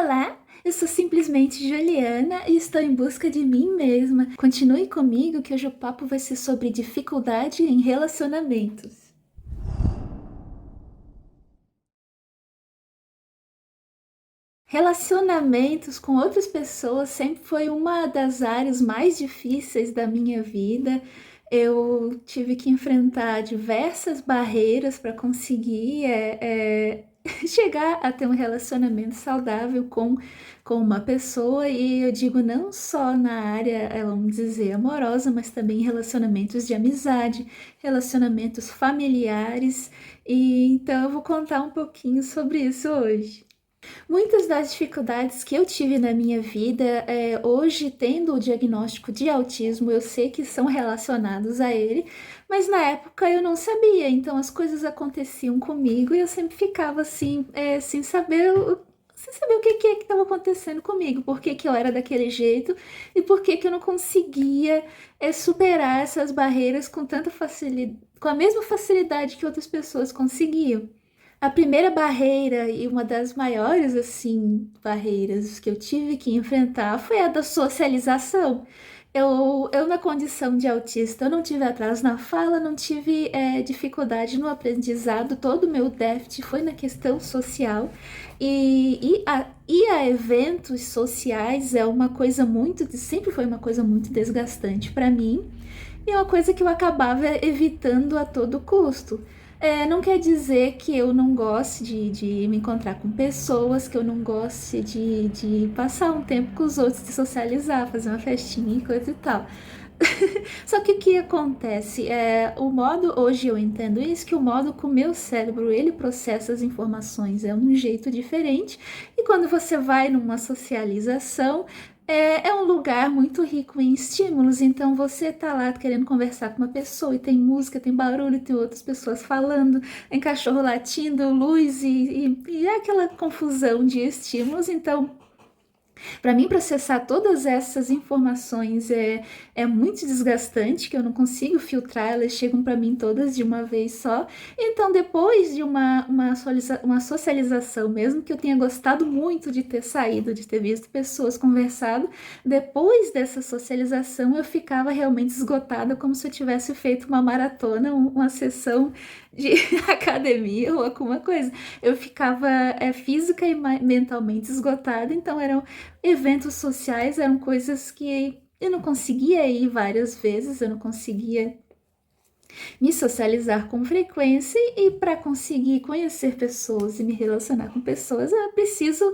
Olá, eu sou simplesmente Juliana e estou em busca de mim mesma. Continue comigo que hoje o papo vai ser sobre dificuldade em relacionamentos. Relacionamentos com outras pessoas sempre foi uma das áreas mais difíceis da minha vida. Eu tive que enfrentar diversas barreiras para conseguir chegar a ter um relacionamento saudável com uma pessoa, e eu digo não só na área, vamos dizer, amorosa, mas também relacionamentos de amizade, relacionamentos familiares, e então eu vou contar um pouquinho sobre isso hoje. Muitas das dificuldades que eu tive na minha vida, hoje tendo o diagnóstico de autismo, eu sei que são relacionados a ele, mas na época eu não sabia, então as coisas aconteciam comigo e eu sempre ficava assim, sem saber o que que estava acontecendo comigo, por que que eu era daquele jeito e por que que eu não conseguia, superar essas barreiras com tanta facilidade, com a mesma facilidade que outras pessoas conseguiam. A primeira barreira e uma das maiores, assim, barreiras que eu tive que enfrentar foi a da socialização. Eu na condição de autista, eu não tive atraso na fala, não tive dificuldade no aprendizado, todo o meu déficit foi na questão social. E a eventos sociais é uma coisa sempre foi uma coisa muito desgastante para mim, e é uma coisa que eu acabava evitando a todo custo. Não quer dizer que eu não goste de me encontrar com pessoas, que eu não goste de passar um tempo com os outros, de socializar, fazer uma festinha e coisa e tal. Só que o que acontece? O modo, hoje eu entendo isso, que o modo que o meu cérebro ele processa as informações é um jeito diferente, e quando você vai numa socialização, é um lugar muito rico em estímulos, então você tá lá querendo conversar com uma pessoa e tem música, tem barulho, tem outras pessoas falando, tem cachorro latindo, luz e é aquela confusão de estímulos, então para mim, processar todas essas informações é muito desgastante, que eu não consigo filtrar, elas chegam para mim todas de uma vez só. Então, depois de uma socialização, mesmo que eu tenha gostado muito de ter saído, de ter visto pessoas, conversado, depois dessa socialização eu ficava realmente esgotada, como se eu tivesse feito uma maratona, uma sessão de academia ou alguma coisa. Eu ficava física e mentalmente esgotada, então eram eventos sociais, eram coisas que eu não conseguia ir várias vezes, eu não conseguia me socializar com frequência, e para conseguir conhecer pessoas e me relacionar com pessoas, eu preciso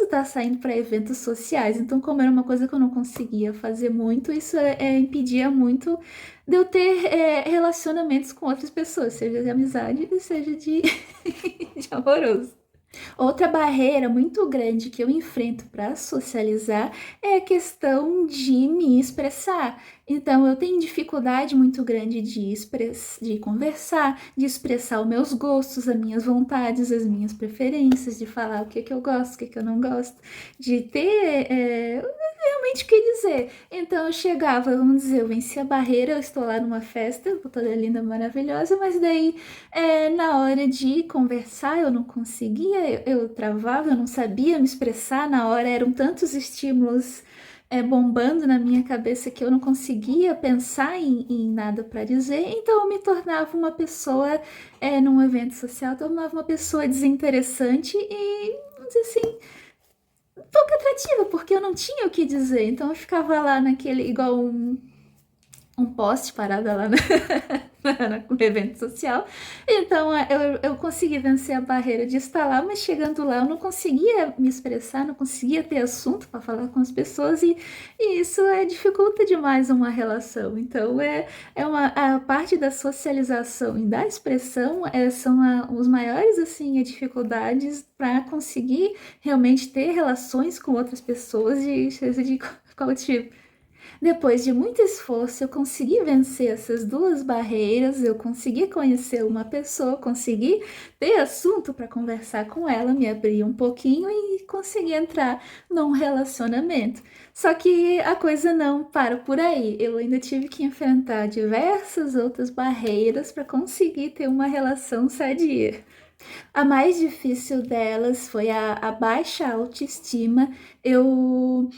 estar saindo para eventos sociais. Então, como era uma coisa que eu não conseguia fazer muito, isso impedia muito de eu ter relacionamentos com outras pessoas, seja de amizade, seja de amoroso. Outra barreira muito grande que eu enfrento para socializar é a questão de me expressar. Então, eu tenho dificuldade muito grande de conversar, de expressar os meus gostos, as minhas vontades, as minhas preferências, de falar o que que eu gosto, o que que eu não gosto, de ter realmente o que dizer. Então, eu chegava, vamos dizer, eu venci a barreira, eu estou lá numa festa, eu tô toda linda, maravilhosa, mas daí na hora de conversar eu não conseguia, eu travava, eu não sabia me expressar na hora, eram tantos estímulos bombando na minha cabeça que eu não conseguia pensar em nada para dizer, então eu me tornava uma pessoa, num evento social, eu tornava uma pessoa desinteressante e, vamos dizer assim, pouco atrativa, porque eu não tinha o que dizer, então eu ficava lá naquele, igual um poste parada lá no evento social. Então eu consegui vencer a barreira de estar lá, mas chegando lá eu não conseguia me expressar, não conseguia ter assunto para falar com as pessoas, e isso dificulta demais uma relação. Então a parte da socialização e da expressão são os maiores assim dificuldades para conseguir realmente ter relações com outras pessoas seja de qual tipo. Depois de muito esforço, eu consegui vencer essas duas barreiras, eu consegui conhecer uma pessoa, consegui ter assunto para conversar com ela, me abrir um pouquinho e consegui entrar num relacionamento. Só que a coisa não para por aí. Eu ainda tive que enfrentar diversas outras barreiras para conseguir ter uma relação sadia. A mais difícil delas foi a baixa autoestima. Eu,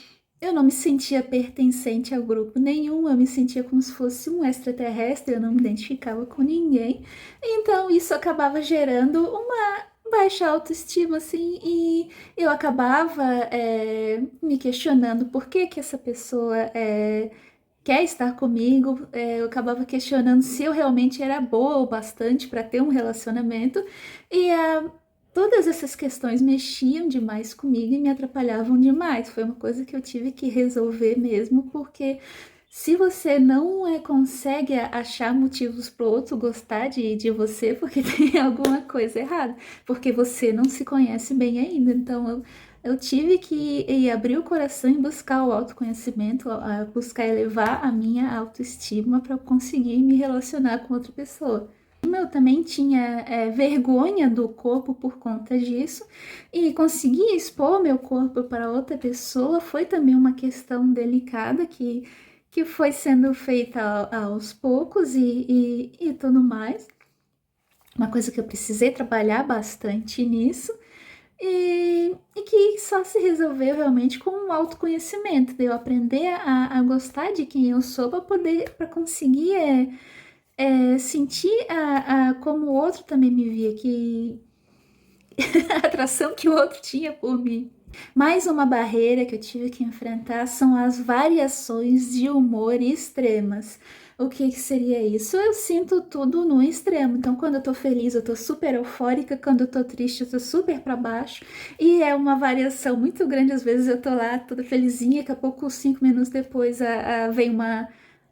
eu não me sentia pertencente ao grupo nenhum, eu me sentia como se fosse um extraterrestre, eu não me identificava com ninguém. Então isso acabava gerando uma baixa autoestima, assim, e eu acabava me questionando por que que essa pessoa quer estar comigo. Eu acabava questionando se eu realmente era boa o bastante para ter um relacionamento. E todas essas questões mexiam demais comigo e me atrapalhavam demais. Foi uma coisa que eu tive que resolver mesmo, porque se você não consegue achar motivos para o outro gostar de você, porque tem alguma coisa errada, porque você não se conhece bem ainda. Então eu tive que abrir o coração e buscar o autoconhecimento, buscar elevar a minha autoestima para conseguir me relacionar com outra pessoa. Eu também tinha vergonha do corpo por conta disso, e conseguir expor meu corpo para outra pessoa foi também uma questão delicada que foi sendo feita aos poucos e tudo mais. Uma coisa que eu precisei trabalhar bastante nisso. E que só se resolveu realmente com o autoconhecimento, de eu aprender a gostar de quem eu sou para conseguir sentir como o outro também me via, que a atração que o outro tinha por mim. Mais uma barreira que eu tive que enfrentar são as variações de humor extremas. O que seria isso? Eu sinto tudo no extremo. Então, quando eu tô feliz, eu tô super eufórica. Quando eu tô triste, eu tô super para baixo. E é uma variação muito grande. Às vezes eu tô lá toda felizinha, daqui a pouco, 5 minutos depois, vem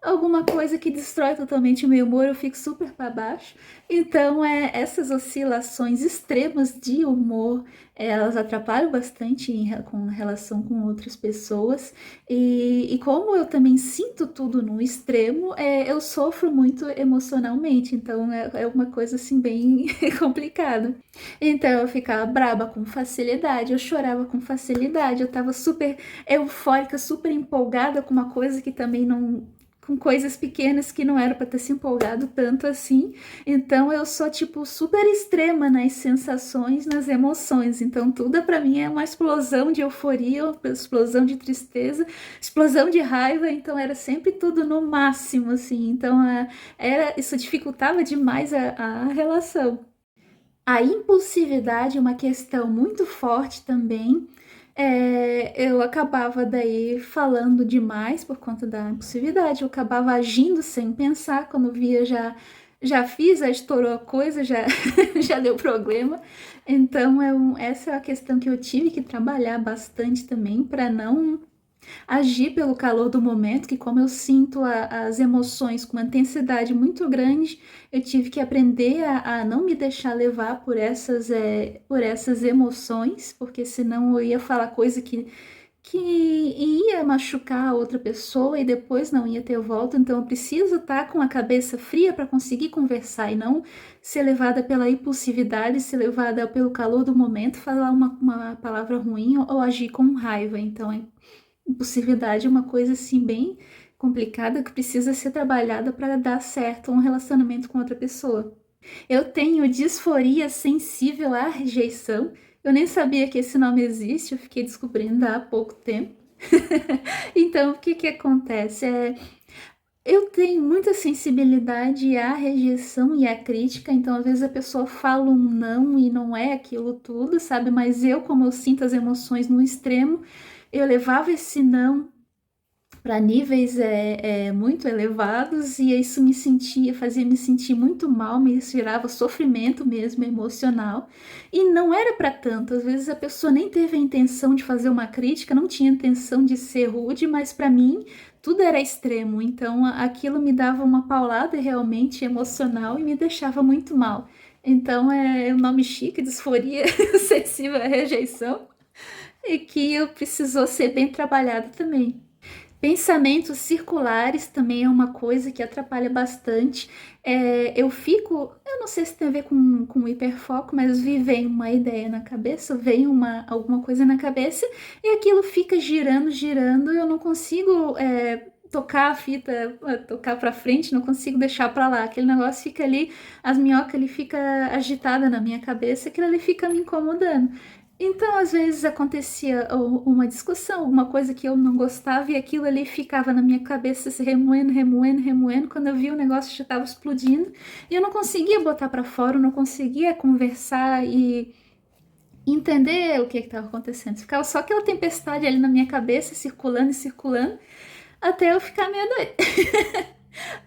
alguma coisa que destrói totalmente o meu humor, eu fico super para baixo. Então, essas oscilações extremas de humor, elas atrapalham bastante com relação com outras pessoas. E como eu também sinto tudo no extremo, eu sofro muito emocionalmente. Então, é uma coisa assim bem complicada. Então, eu ficava braba com facilidade, eu chorava com facilidade, eu tava super eufórica, super empolgada com uma coisa que também não, com coisas pequenas que não era para ter se empolgado tanto assim. Então eu sou tipo super extrema nas sensações, nas emoções. Então tudo para mim é uma explosão de euforia, uma explosão de tristeza, explosão de raiva. Então era sempre tudo no máximo assim. Então isso dificultava demais a relação. A impulsividade é uma questão muito forte também. Eu acabava daí falando demais por conta da impulsividade, eu acabava agindo sem pensar, quando via já fiz, já estourou a coisa, já, já deu problema. Então, essa é a questão que eu tive que trabalhar bastante também para não agir pelo calor do momento, que como eu sinto as emoções com uma intensidade muito grande, eu tive que aprender a não me deixar levar por essas emoções, porque senão eu ia falar coisa que ia machucar a outra pessoa e depois não ia ter volta. Então eu preciso estar com a cabeça fria para conseguir conversar e não ser levada pela impulsividade, ser levada pelo calor do momento, falar uma palavra ruim ou agir com raiva. Então impulsividade é uma coisa assim bem complicada que precisa ser trabalhada para dar certo um relacionamento com outra pessoa. Eu tenho disforia sensível à rejeição. Eu nem sabia que esse nome existe, eu fiquei descobrindo há pouco tempo. Então, o que que acontece? Eu tenho muita sensibilidade à rejeição e à crítica, então às vezes a pessoa fala um não e não é aquilo tudo, sabe? Mas eu, como eu sinto as emoções no extremo, eu levava esse não para níveis muito elevados e isso fazia me sentir muito mal, me gerava sofrimento mesmo emocional e não era para tanto. Às vezes a pessoa nem teve a intenção de fazer uma crítica, não tinha intenção de ser rude, mas para mim tudo era extremo, então aquilo me dava uma paulada realmente emocional e me deixava muito mal. Então é o nome chique, disforia sensível à rejeição, e que eu precisou ser bem trabalhado também. Pensamentos circulares também é uma coisa que atrapalha bastante. Eu não sei se tem a ver com hiperfoco, mas vem uma ideia na cabeça, vem alguma coisa na cabeça e aquilo fica girando, girando, e eu não consigo tocar a fita, tocar pra frente, não consigo deixar pra lá. Aquele negócio fica ali, as minhocas ali fica agitada na minha cabeça, aquilo ali fica me incomodando. Então, às vezes acontecia uma discussão, uma coisa que eu não gostava e aquilo ali ficava na minha cabeça se remoendo, remoendo, remoendo. Quando eu vi o negócio já estava explodindo e eu não conseguia botar para fora, eu não conseguia conversar e entender o que estava acontecendo. Ficava só aquela tempestade ali na minha cabeça, circulando e circulando, até eu ficar meio doida.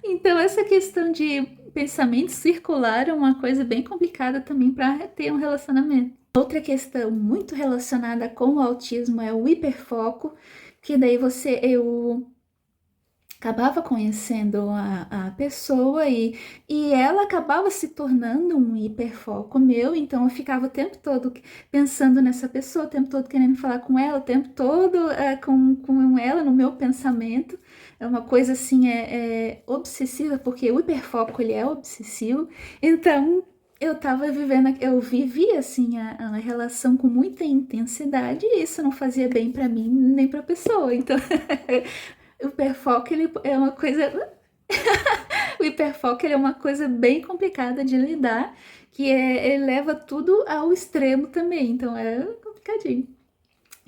Então, essa questão de pensamento circular é uma coisa bem complicada também para ter um relacionamento. Outra questão muito relacionada com o autismo é o hiperfoco, que daí eu acabava conhecendo a pessoa e ela acabava se tornando um hiperfoco meu, então eu ficava o tempo todo pensando nessa pessoa, o tempo todo querendo falar com ela, o tempo todo com ela no meu pensamento. É uma coisa assim, obsessiva, porque o hiperfoco ele é obsessivo, então eu tava vivendo, eu vivia assim a relação com muita intensidade e isso não fazia bem para mim nem para a pessoa, então o hiperfoco, ele é uma coisa. O hiperfoco ele é uma coisa bem complicada de lidar, que ele leva tudo ao extremo também, então é complicadinho.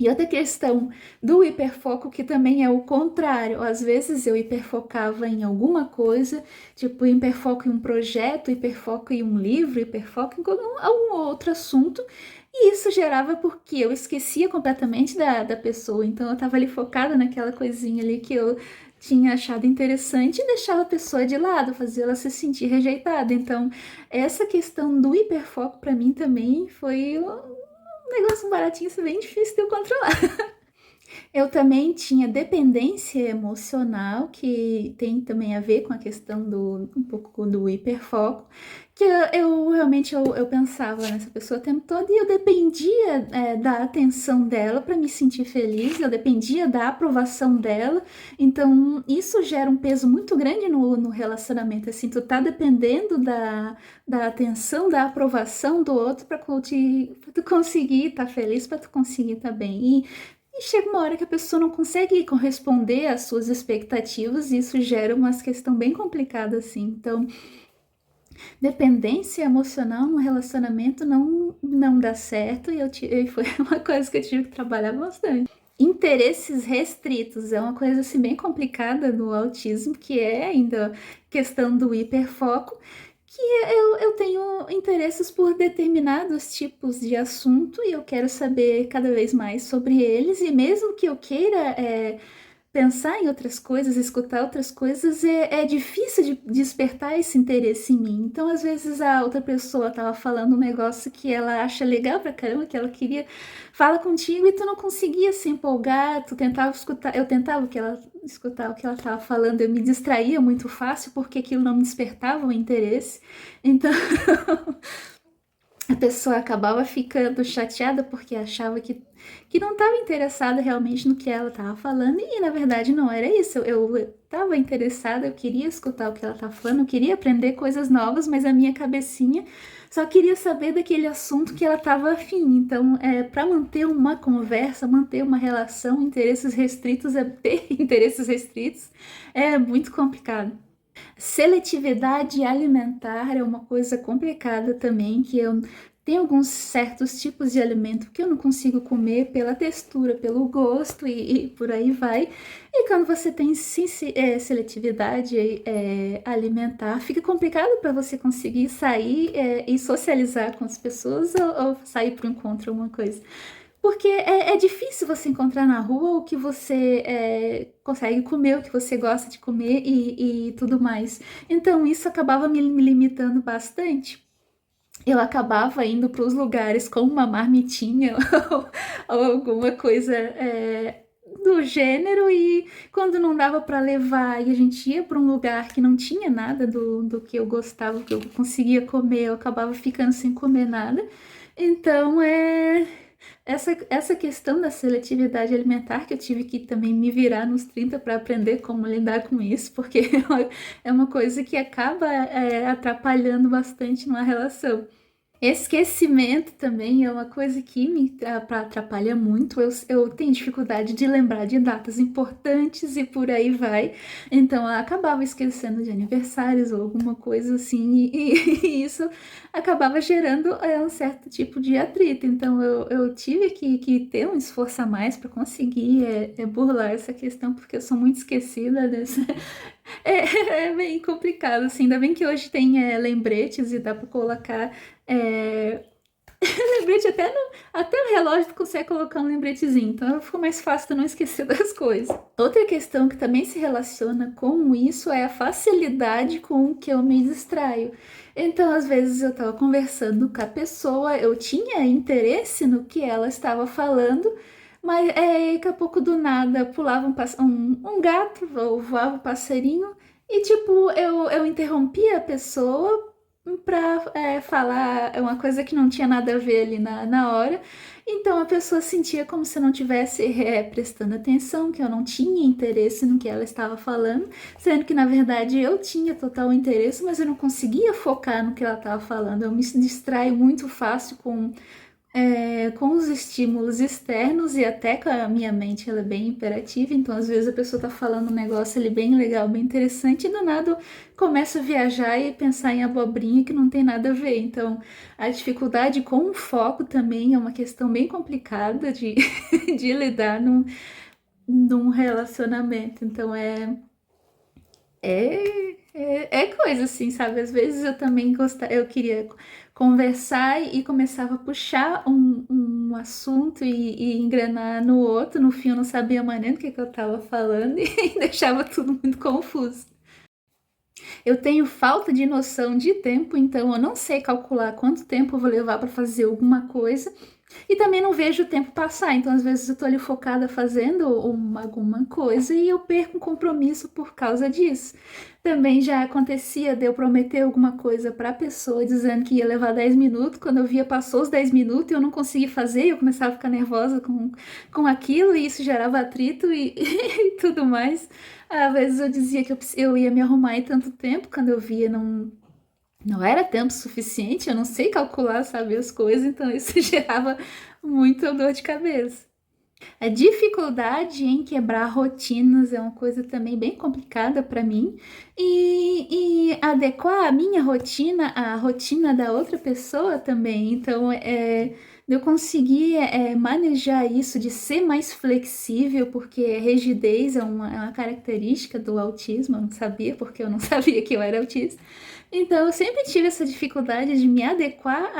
E outra questão do hiperfoco, que também é o contrário. Às vezes eu hiperfocava em alguma coisa, tipo hiperfoco em um projeto, hiperfoco em um livro, hiperfoco em algum outro assunto, e isso gerava porque eu esquecia completamente da pessoa. Então eu estava ali focada naquela coisinha ali que eu tinha achado interessante e deixava a pessoa de lado, fazia ela se sentir rejeitada. Então, essa questão do hiperfoco para mim também foi um negócio baratinho, isso é bem difícil de eu controlar. Eu também tinha dependência emocional, que tem também a ver com a questão um pouco do hiperfoco, que eu realmente eu pensava nessa pessoa o tempo todo e eu dependia da atenção dela para me sentir feliz, eu dependia da aprovação dela, então isso gera um peso muito grande no relacionamento, assim, tu tá dependendo da atenção, da aprovação do outro para tu conseguir estar feliz, para tu conseguir estar bem. E chega uma hora que a pessoa não consegue corresponder às suas expectativas e isso gera uma questão bem complicada, assim. Então, dependência emocional no relacionamento não dá certo e foi uma coisa que eu tive que trabalhar bastante. Interesses restritos é uma coisa assim bem complicada no autismo, que é ainda questão do hiperfoco, que eu tenho interesses por determinados tipos de assunto e eu quero saber cada vez mais sobre eles, e mesmo que eu queira pensar em outras coisas, escutar outras coisas, é difícil de despertar esse interesse em mim. Então, às vezes, a outra pessoa tava falando um negócio que ela acha legal pra caramba, que ela queria falar contigo e tu não conseguia se empolgar, tu tentava escutar, eu tentava escutar o que ela tava falando, eu me distraía muito fácil porque aquilo não me despertava o interesse. Então, a pessoa acabava ficando chateada porque achava que não estava interessada realmente no que ela estava falando, e na verdade não era isso. Eu estava interessada, eu queria escutar o que ela estava falando, eu queria aprender coisas novas, mas a minha cabecinha só queria saber daquele assunto que ela estava afim. Então, para manter uma conversa, manter uma relação, interesses restritos, ter interesses restritos é muito complicado. Seletividade alimentar é uma coisa complicada também, que eu tenho alguns certos tipos de alimento que eu não consigo comer pela textura, pelo gosto e por aí vai. E quando você tem seletividade alimentar, fica complicado para você conseguir sair e socializar com as pessoas ou sair para um encontro, alguma coisa. Porque é difícil você encontrar na rua o que você consegue comer, o que você gosta de comer e tudo mais. Então isso acabava me limitando bastante. Eu acabava indo para os lugares com uma marmitinha ou alguma coisa do gênero, e quando não dava para levar e a gente ia para um lugar que não tinha nada do que eu gostava, que eu conseguia comer, eu acabava ficando sem comer nada. Então, essa questão da seletividade alimentar que eu tive que também me virar nos 30 para aprender como lidar com isso, porque é uma coisa que acaba atrapalhando bastante numa relação. Esquecimento também é uma coisa que me atrapalha muito. Eu tenho dificuldade de lembrar de datas importantes e por aí vai. Então eu acabava esquecendo de aniversários ou alguma coisa assim, e isso acabava gerando um certo tipo de atrito. Então eu tive que ter um esforço a mais para conseguir burlar essa questão, porque eu sou muito esquecida dessa. É bem complicado, assim. Ainda bem que hoje tem lembretes e dá para colocar. é, Lembrete até o relógio tu consegue colocar um lembretezinho, então ficou mais fácil de não esquecer das coisas. Outra questão que também se relaciona com isso é a facilidade com que eu me distraio. Então, às vezes eu estava conversando com a pessoa, eu tinha interesse no que ela estava falando, mas daqui a pouco do nada pulava um gato ou voava um passarinho e tipo, eu interrompia a pessoa para falar uma coisa que não tinha nada a ver ali na hora. Então a pessoa sentia como se eu não tivesse prestando atenção, que eu não tinha interesse no que ela estava falando, sendo que na verdade eu tinha total interesse, mas eu não conseguia focar no que ela estava falando. Eu me distraio muito fácil com os estímulos externos e até com a minha mente, ela é bem imperativa, então às vezes a pessoa tá falando um negócio ali bem legal, bem interessante, e do nada eu começo a viajar e pensar em abobrinha que não tem nada a ver. Então a dificuldade com o foco também é uma questão bem complicada de, de lidar num relacionamento. Então é coisa assim, sabe? Às vezes eu também eu queria conversar e começava a puxar um assunto e engrenar no outro. No fim, eu não sabia mais nem do que eu tava falando e deixava tudo muito confuso. Eu tenho falta de noção de tempo, então eu não sei calcular quanto tempo eu vou levar para fazer alguma coisa. E também não vejo o tempo passar, então às vezes eu tô ali focada fazendo alguma coisa e eu perco um compromisso por causa disso. Também já acontecia de eu prometer alguma coisa para a pessoa dizendo que ia levar 10 minutos, quando eu via passou os 10 minutos e eu não consegui fazer, eu começava a ficar nervosa com aquilo e isso gerava atrito e tudo mais. Às vezes eu dizia que eu ia me arrumar em tanto tempo, quando eu via não era tempo suficiente, eu não sei calcular, sabe, as coisas, então isso gerava muita dor de cabeça. A dificuldade em quebrar rotinas é uma coisa também bem complicada para mim e adequar a minha rotina à rotina da outra pessoa também. Então, de eu conseguir manejar isso, de ser mais flexível, porque rigidez é uma característica do autismo, eu não sabia, porque eu não sabia que eu era autista. Então, eu sempre tive essa dificuldade de me adequar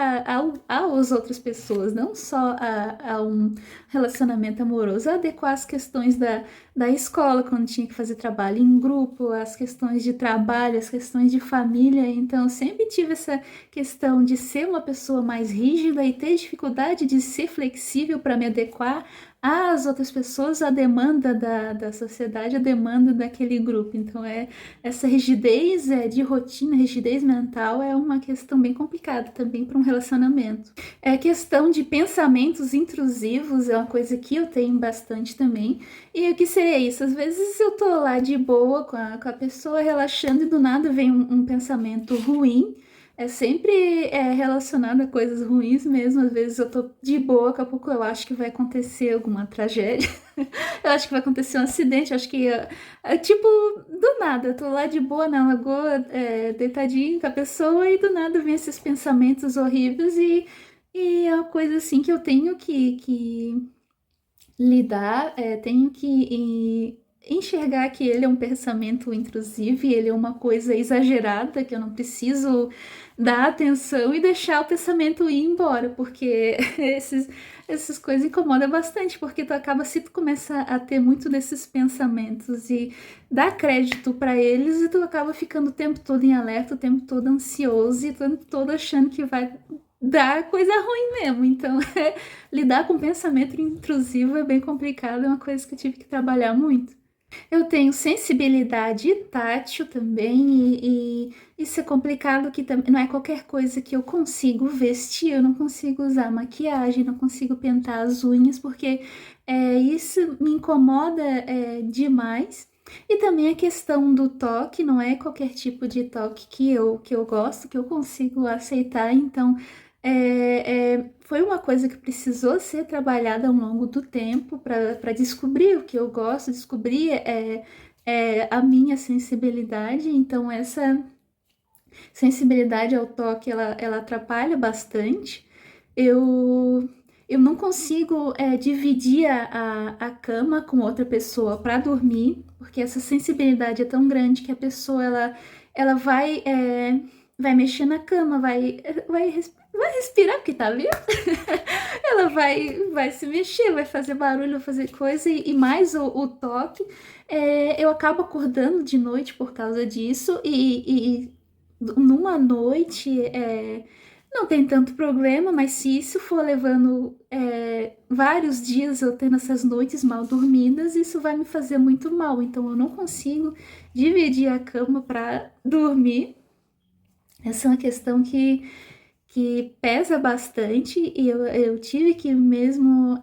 às outras pessoas, não só a um relacionamento amoroso, adequar as questões da escola, quando tinha que fazer trabalho em grupo, as questões de trabalho, as questões de família. Então, eu sempre tive essa questão de ser uma pessoa mais rígida e ter dificuldade de ser flexível para me adequar às outras pessoas, à demanda da sociedade, à demanda daquele grupo. Então, essa rigidez de rotina, rigidez mental é uma questão bem complicada também para um relacionamento. É questão de pensamentos intrusivos, é uma coisa que eu tenho bastante também. E o que seria isso? Às vezes eu tô lá de boa com a pessoa, relaxando, e do nada vem um pensamento ruim. É sempre relacionado a coisas ruins mesmo. Às vezes eu tô de boa, daqui a pouco eu acho que vai acontecer alguma tragédia. Eu acho que vai acontecer um acidente. Eu acho que, tipo, do nada, eu tô lá de boa na lagoa, deitadinho com a pessoa, e do nada vem esses pensamentos horríveis e é uma coisa assim que eu tenho que lidar, tenho que enxergar que ele é um pensamento intrusivo e ele é uma coisa exagerada, que eu não preciso dar atenção e deixar o pensamento ir embora, porque essas coisas incomodam bastante, porque se tu começa a ter muito desses pensamentos e dar crédito para eles, e tu acaba ficando o tempo todo em alerta, o tempo todo ansioso e o tempo todo achando que vai dar coisa ruim mesmo. Então, lidar com pensamento intrusivo é bem complicado, é uma coisa que eu tive que trabalhar muito. Eu tenho sensibilidade tátil também, e isso é complicado, que também não é qualquer coisa que eu consigo vestir, eu não consigo usar maquiagem, não consigo pintar as unhas, porque isso me incomoda demais. E também a questão do toque, não é qualquer tipo de toque que eu gosto, que eu consigo aceitar, então Foi uma coisa que precisou ser trabalhada ao longo do tempo para descobrir o que eu gosto, descobrir a minha sensibilidade. Então, essa sensibilidade ao toque, ela atrapalha bastante. Eu não consigo dividir a cama com outra pessoa para dormir, porque essa sensibilidade é tão grande que a pessoa ela vai mexer na cama, vai respirar porque tá vivo. Ela vai se mexer, vai fazer barulho, vai fazer coisa, e mais o toque. Eu acabo acordando de noite por causa disso, e numa noite não tem tanto problema, mas se isso for levando vários dias eu tendo essas noites mal dormidas, isso vai me fazer muito mal. Então eu não consigo dividir a cama para dormir. Essa é uma questão que pesa bastante, e eu tive que mesmo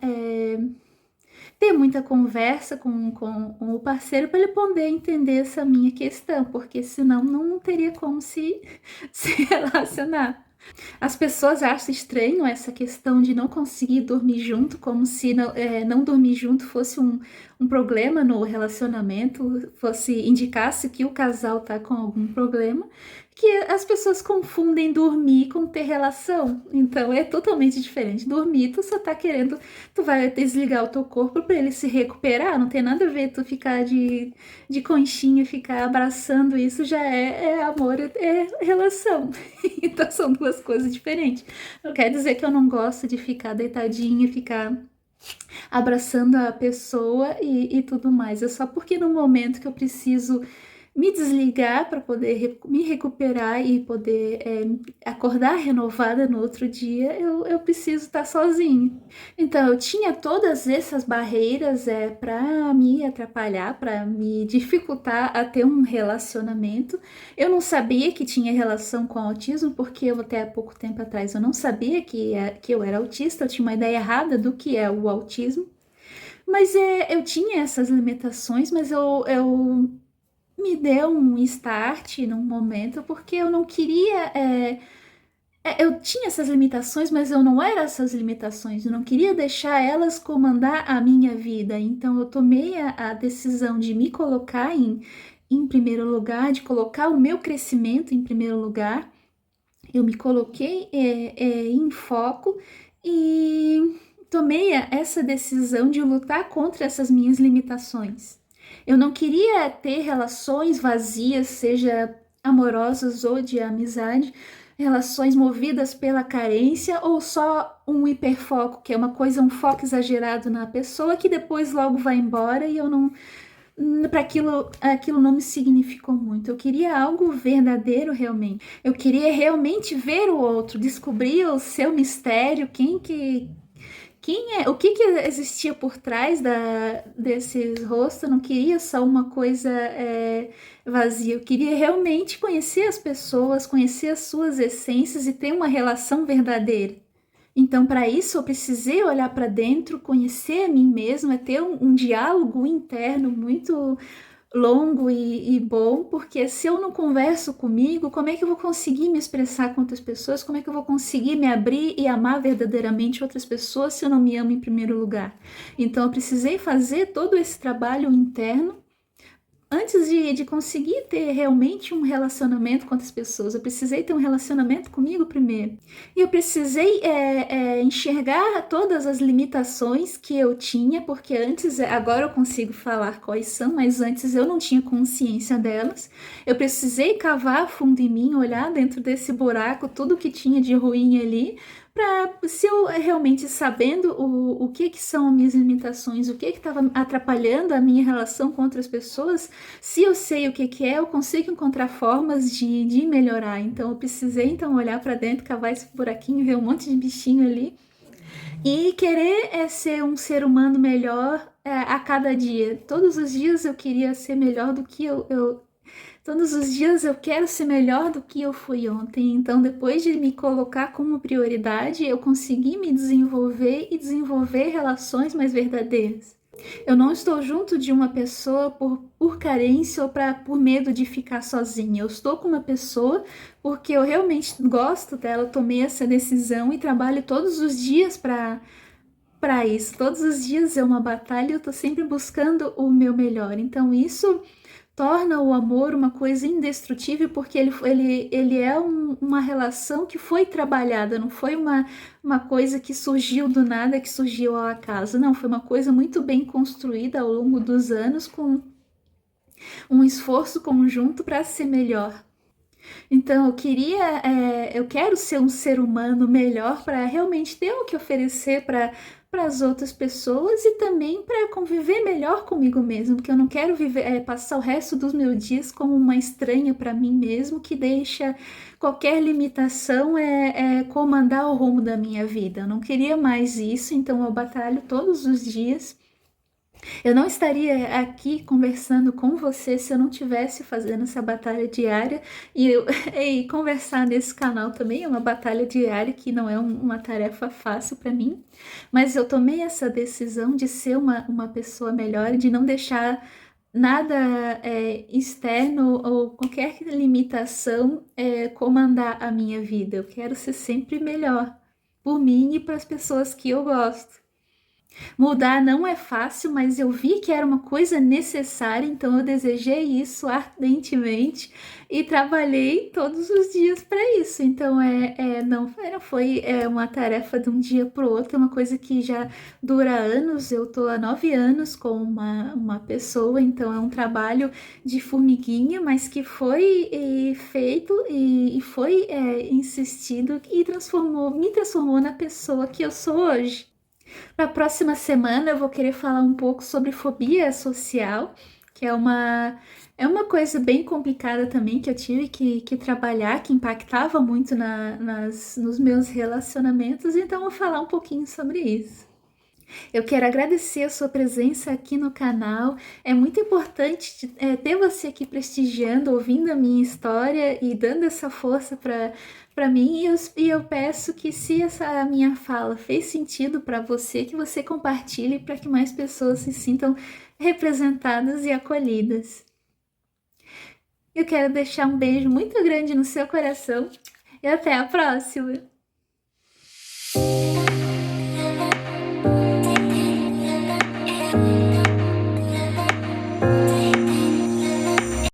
ter muita conversa com o parceiro para ele poder entender essa minha questão, porque senão não teria como se relacionar. As pessoas acham estranho essa questão de não conseguir dormir junto, como se não dormir junto fosse um problema no relacionamento, indicasse que o casal tá com algum problema, que as pessoas confundem dormir com ter relação. Então é totalmente diferente. Dormir, tu só tá querendo, tu vai desligar o teu corpo para ele se recuperar, não tem nada a ver tu ficar de conchinha, ficar abraçando, isso já é amor, é relação. Então são duas coisas diferentes. Não quer dizer que eu não gosto de ficar deitadinha, ficar abraçando a pessoa e tudo mais. É só porque no momento que eu preciso me desligar para poder me recuperar e poder acordar renovada no outro dia, eu preciso estar sozinha. Então, eu tinha todas essas barreiras para me atrapalhar, para me dificultar a ter um relacionamento. Eu não sabia que tinha relação com autismo, porque eu até há pouco tempo atrás eu não sabia que eu era autista, eu tinha uma ideia errada do que é o autismo. Mas eu tinha essas limitações, mas eu me deu um start num momento porque eu não queria. Eu tinha essas limitações, mas eu não era essas limitações, eu não queria deixar elas comandar a minha vida. Então eu tomei a decisão de me colocar em primeiro lugar, de colocar o meu crescimento em primeiro lugar. Eu me coloquei em foco e tomei essa decisão de lutar contra essas minhas limitações. Eu não queria ter relações vazias, seja amorosas ou de amizade, relações movidas pela carência ou só um hiperfoco, que é uma coisa, um foco exagerado na pessoa que depois logo vai embora e eu não. Para aquilo não me significou muito. Eu queria algo verdadeiro realmente. Eu queria realmente ver o outro, descobrir o seu mistério, o que existia por trás desse rosto. Eu não queria só uma coisa vazia. Eu queria realmente conhecer as pessoas, conhecer as suas essências e ter uma relação verdadeira. Então, para isso, eu precisei olhar para dentro, conhecer a mim mesma, ter um diálogo interno muito longo e bom, porque se eu não converso comigo, como é que eu vou conseguir me expressar com outras pessoas? Como é que eu vou conseguir me abrir e amar verdadeiramente outras pessoas se eu não me amo em primeiro lugar? Então, eu precisei fazer todo esse trabalho interno antes de conseguir ter realmente um relacionamento com outras pessoas. Eu precisei ter um relacionamento comigo primeiro. E eu precisei enxergar todas as limitações que eu tinha, porque antes, agora eu consigo falar quais são, mas antes eu não tinha consciência delas. Eu precisei cavar fundo em mim, olhar dentro desse buraco, tudo que tinha de ruim ali, para, se eu realmente sabendo o que são as minhas limitações, o que estava atrapalhando a minha relação com outras pessoas, se eu sei o que é, eu consigo encontrar formas de melhorar. Então eu precisei olhar para dentro, cavar esse buraquinho, ver um monte de bichinho ali e querer ser um ser humano melhor a cada dia. Todos os dias eu queria ser melhor do que Todos os dias eu quero ser melhor do que eu fui ontem. Então, depois de me colocar como prioridade, eu consegui me desenvolver e desenvolver relações mais verdadeiras. Eu não estou junto de uma pessoa por carência ou por medo de ficar sozinha. Eu estou com uma pessoa porque eu realmente gosto dela, tomei essa decisão e trabalho todos os dias para isso. Todos os dias é uma batalha e eu estou sempre buscando o meu melhor. Então isso torna o amor uma coisa indestrutível, porque ele é uma relação que foi trabalhada, não foi uma coisa que surgiu do nada, que surgiu ao acaso. Não, foi uma coisa muito bem construída ao longo dos anos, com um esforço conjunto para ser melhor. Então, eu quero ser um ser humano melhor para realmente ter o que oferecer para as outras pessoas e também para conviver melhor comigo mesmo, porque eu não quero passar o resto dos meus dias como uma estranha para mim mesmo, que deixa qualquer limitação comandar o rumo da minha vida. Eu não queria mais isso, então eu batalho todos os dias. Eu não estaria aqui conversando com você se eu não tivesse fazendo essa batalha diária e conversar nesse canal também é uma batalha diária que não é uma tarefa fácil para mim, mas eu tomei essa decisão de ser uma pessoa melhor, de não deixar nada externo ou qualquer limitação comandar a minha vida. Eu quero ser sempre melhor por mim e para as pessoas que eu gosto. Mudar não é fácil, mas eu vi que era uma coisa necessária, então eu desejei isso ardentemente e trabalhei todos os dias para isso. Então não foi uma tarefa de um dia para o outro, é uma coisa que já dura anos. Eu tô há 9 anos com uma pessoa, então é um trabalho de formiguinha, mas que foi feito e foi insistido e me transformou na pessoa que eu sou hoje. Na próxima semana eu vou querer falar um pouco sobre fobia social, que é uma coisa bem complicada também que eu tive que trabalhar, que impactava muito nos meus relacionamentos, então eu vou falar um pouquinho sobre isso. Eu quero agradecer a sua presença aqui no canal. É muito importante ter você aqui prestigiando, ouvindo a minha história e dando essa força para mim. E eu peço que, se essa minha fala fez sentido para você, que você compartilhe para que mais pessoas se sintam representadas e acolhidas. Eu quero deixar um beijo muito grande no seu coração e até a próxima!